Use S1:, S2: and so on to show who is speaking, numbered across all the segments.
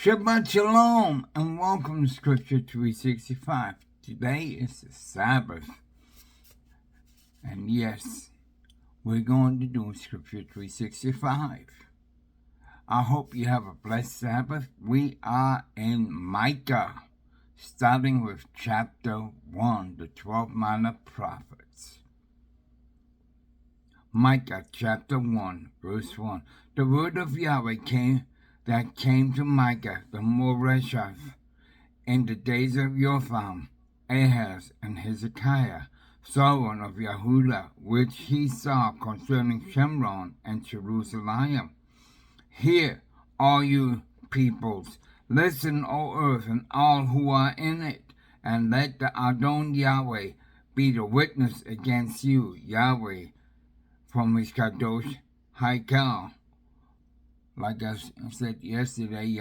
S1: Shabbat Shalom and welcome to Scripture 365. Today is the Sabbath. And yes, we're going to do Scripture 365. I hope you have a blessed Sabbath. We are in Micah, starting with chapter 1, the 12 minor prophets. Micah chapter 1, verse 1. The word of Yahweh came to Micah the Moresheth in the days of Jotham, Ahaz, and Hezekiah, sovereign of Yehudah, which he saw concerning Shemron and Jerusalem. Hear, all you peoples, listen, O earth, and all who are in it, and let the Adon Yahweh be the witness against you, Yahweh, from his Kadosh Haggai. Like I said yesterday,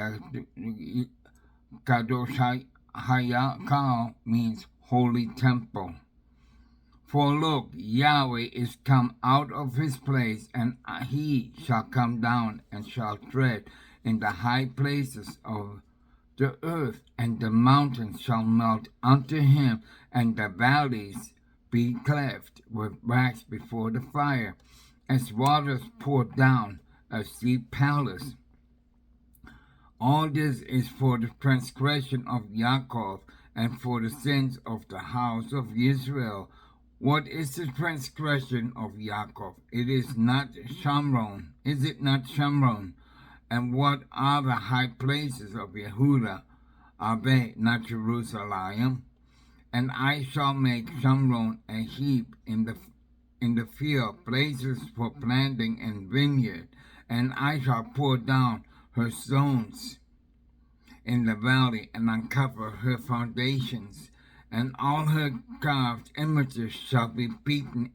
S1: Kadosh Haggai means holy temple. For look, Yahweh is come out of his place, and he shall come down and shall tread in the high places of the earth, and the mountains shall melt unto him, and the valleys be cleft with wax before the fire, as waters poured down a steep palace. All this is for the transgression of Yaakov and for the sins of the house of Israel. What is the transgression of Yaakov? It is not Shemron. Is it not Shemron? And what are the high places of Yehudah? Are they not Jerusalem? And I shall make Shemron a heap in the field, places for planting and vineyard, and I shall pour down her stones in the valley, and uncover her foundations, and all her carved images shall be beaten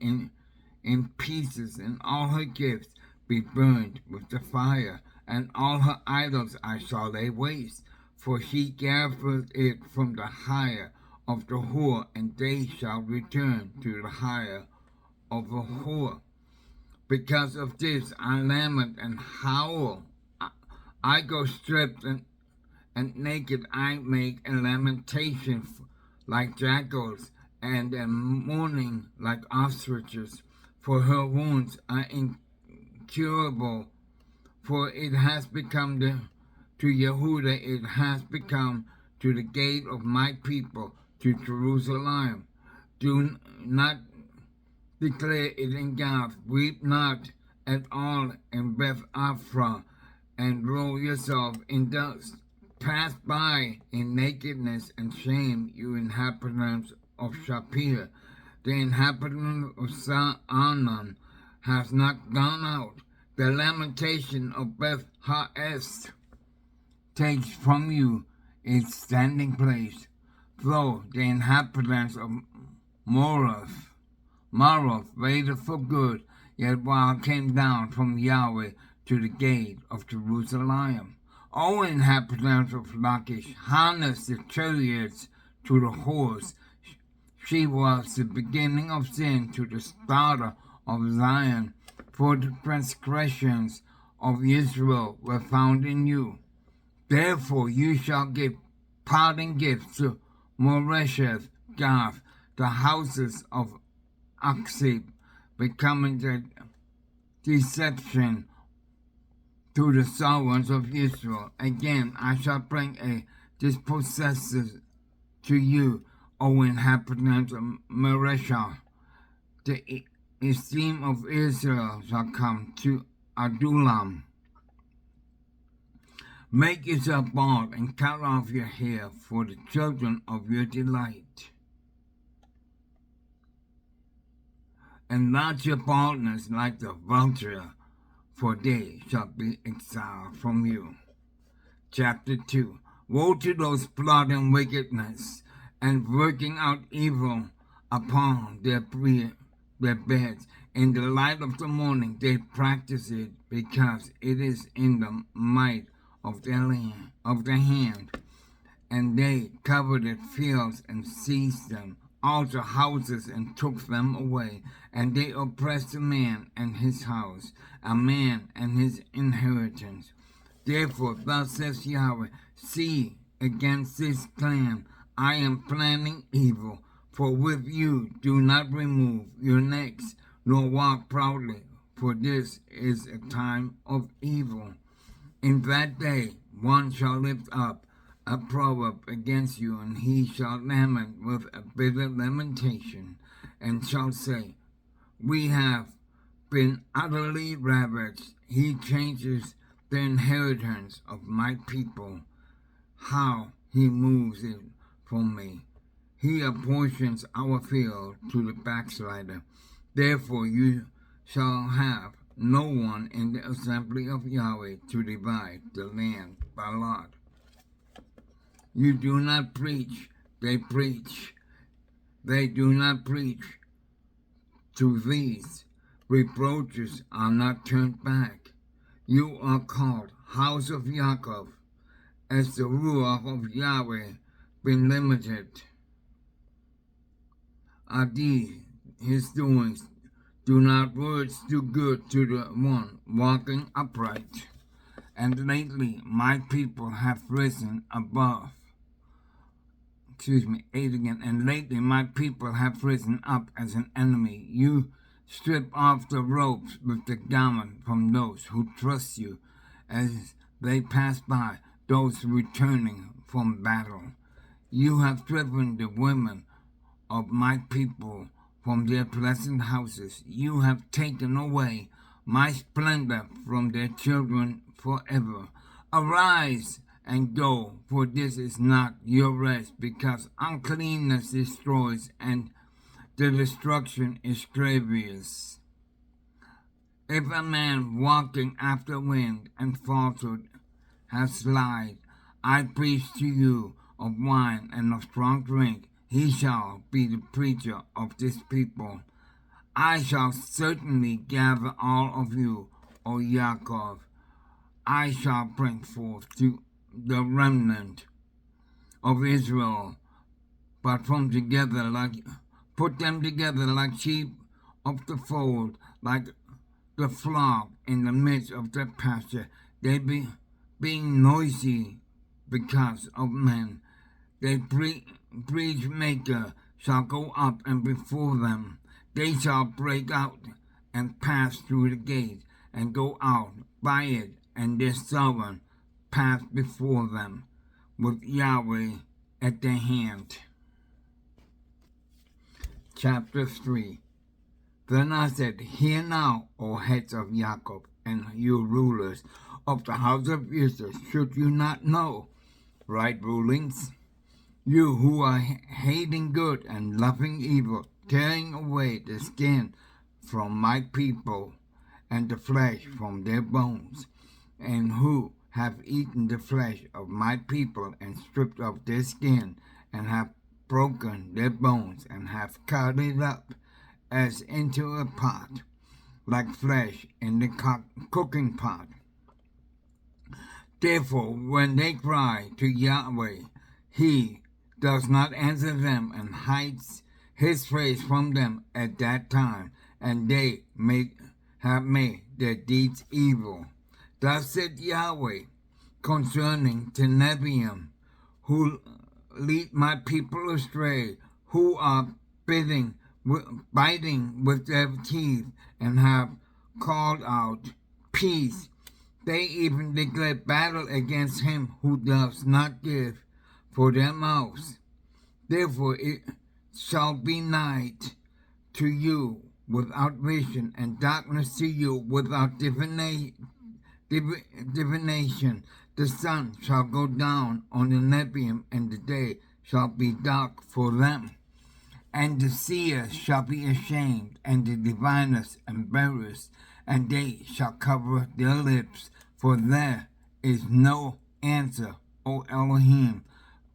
S1: in pieces, and all her gifts be burned with the fire, and all her idols I shall lay waste, for she gathered it from the hire of the whore, and they shall return to the hire of a whore. Because of this I lament and howl. I go stripped and naked. I make a lamentation like jackals, and am mourning like ostriches. For her wounds are incurable. For it has become to Yehudah, it has become to the gate of my people, to Jerusalem. Do not declare it in Gath. Weep not at all in Beth Aphrah, and roll yourself in dust. Pass by in nakedness and shame, you inhabitants of Shapir. The inhabitant of Sa'anan has not gone out. The lamentation of Beth Ha'est takes from you its standing place. Though the inhabitants of Maroth waited for good, yet while came down from Yahweh to the gate of Jerusalem. O inhabitants of Lachish, harness the chariots to the horse. She was the beginning of sin to the starter of Zion, for the transgressions of Israel were found in you. Therefore you shall give parting gifts to Moresheth, Gath, the houses of Aksib, becoming the deception to the sovereigns of Israel. Again I shall bring a dispossessor to you, O inhabitants of Mareshah. The esteem of Israel shall come to Adullam. Make yourself bald and cut off your hair for the children of your delight. Enlarge your baldness like the vulture, for they shall be exiled from you. Chapter 2. Woe to those plotting wickedness and working out evil upon their beds. In the light of the morning they practice it, because it is in the might of their hand. And they coveted fields and seized them, also houses, and took them away. And they oppressed a man and his house, a man and his inheritance. Therefore, thus says Yahweh, see, against this clan I am planning evil, for with you do not remove your necks, nor walk proudly, for this is a time of evil. In that day one shall lift up a proverb against you, and he shall lament with a bitter lamentation, and shall say, we have been utterly ravaged. He changes the inheritance of my people. How he moves it from me. He apportions our field to the backslider. Therefore you shall have no one in the assembly of Yahweh to divide the land by lot. You do not preach, they preach. They do not preach. To these reproaches are not turned back. You are called house of Jacob, as the Ruach of Yahweh been limited. Are these his doings? Do not words do good to the one walking upright? And lately my people have risen above. 8 again. And lately my people have risen up as an enemy. You strip off the ropes with the garment from those who trust you as they pass by, those returning from battle. You have driven the women of my people from their pleasant houses. You have taken away my splendor from their children forever. Arise and go, for this is not your rest, because uncleanness destroys and the destruction is grievous. If a man walking after wind and falsehood has lied, I preach to you of wine and of strong drink. He shall be the preacher of this people. I shall certainly gather all of you, O Yaakov. I shall bring forth to the remnant of Israel, but put them together like sheep of the fold, like the flock in the midst of the pasture. They being noisy because of men. Their breach maker shall go up, and before them they shall break out and pass through the gate, and go out by it, and their sovereign pass before them, with Yahweh at their hand. Chapter 3. Then I said, hear now, O heads of Jacob, and you rulers of the house of Israel, should you not know right rulings? You who are hating good and loving evil, tearing away the skin from my people and the flesh from their bones, and who have eaten the flesh of my people and stripped off their skin, and have broken their bones, and have cut it up as into a pot, like flesh in the cooking pot. Therefore, when they cry to Yahweh, he does not answer them, and hides his face from them at that time, and they have made their deeds evil. Thus said Yahweh concerning the Neviim, who lead my people astray, who are biting with their teeth, and have called out peace. They even declare battle against him who does not give for their mouths. Therefore it shall be night to you without vision, and darkness to you without divination. The sun shall go down on the Neviim, and the day shall be dark for them. And the seers shall be ashamed, and the diviners embarrassed, and they shall cover their lips, for there is no answer, O Elohim.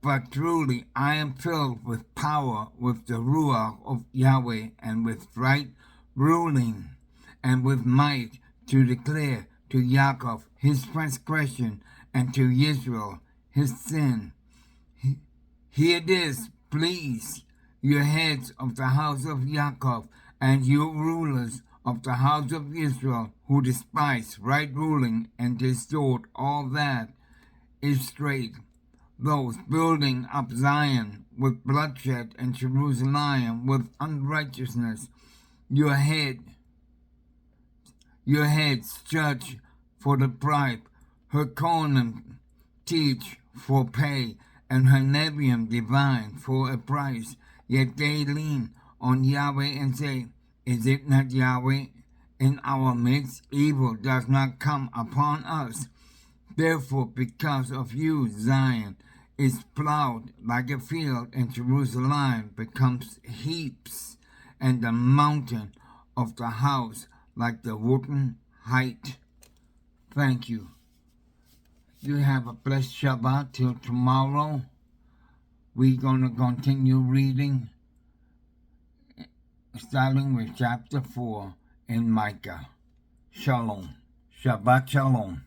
S1: But truly I am filled with power, with the Ruach of Yahweh, and with right ruling, and with might, to declare to Yaakov his transgression, and to Israel his sin. Hear this, please, your heads of the house of Yaakov, and you rulers of the house of Israel, who despise right ruling and distort all that is straight, those building up Zion with bloodshed and Jerusalem with unrighteousness. Your heads judge for the bribe, her Conan teach for pay, and her Neviim divine for a price. Yet they lean on Yahweh and say, is it not Yahweh in our midst? Evil does not come upon us. Therefore, because of you, Zion is plowed like a field, and Jerusalem becomes heaps, and the mountain of the house like the wooden height. Thank you. You have a blessed Shabbat till tomorrow. We're going to continue reading, starting with chapter 4 in Micah. Shalom. Shabbat Shalom.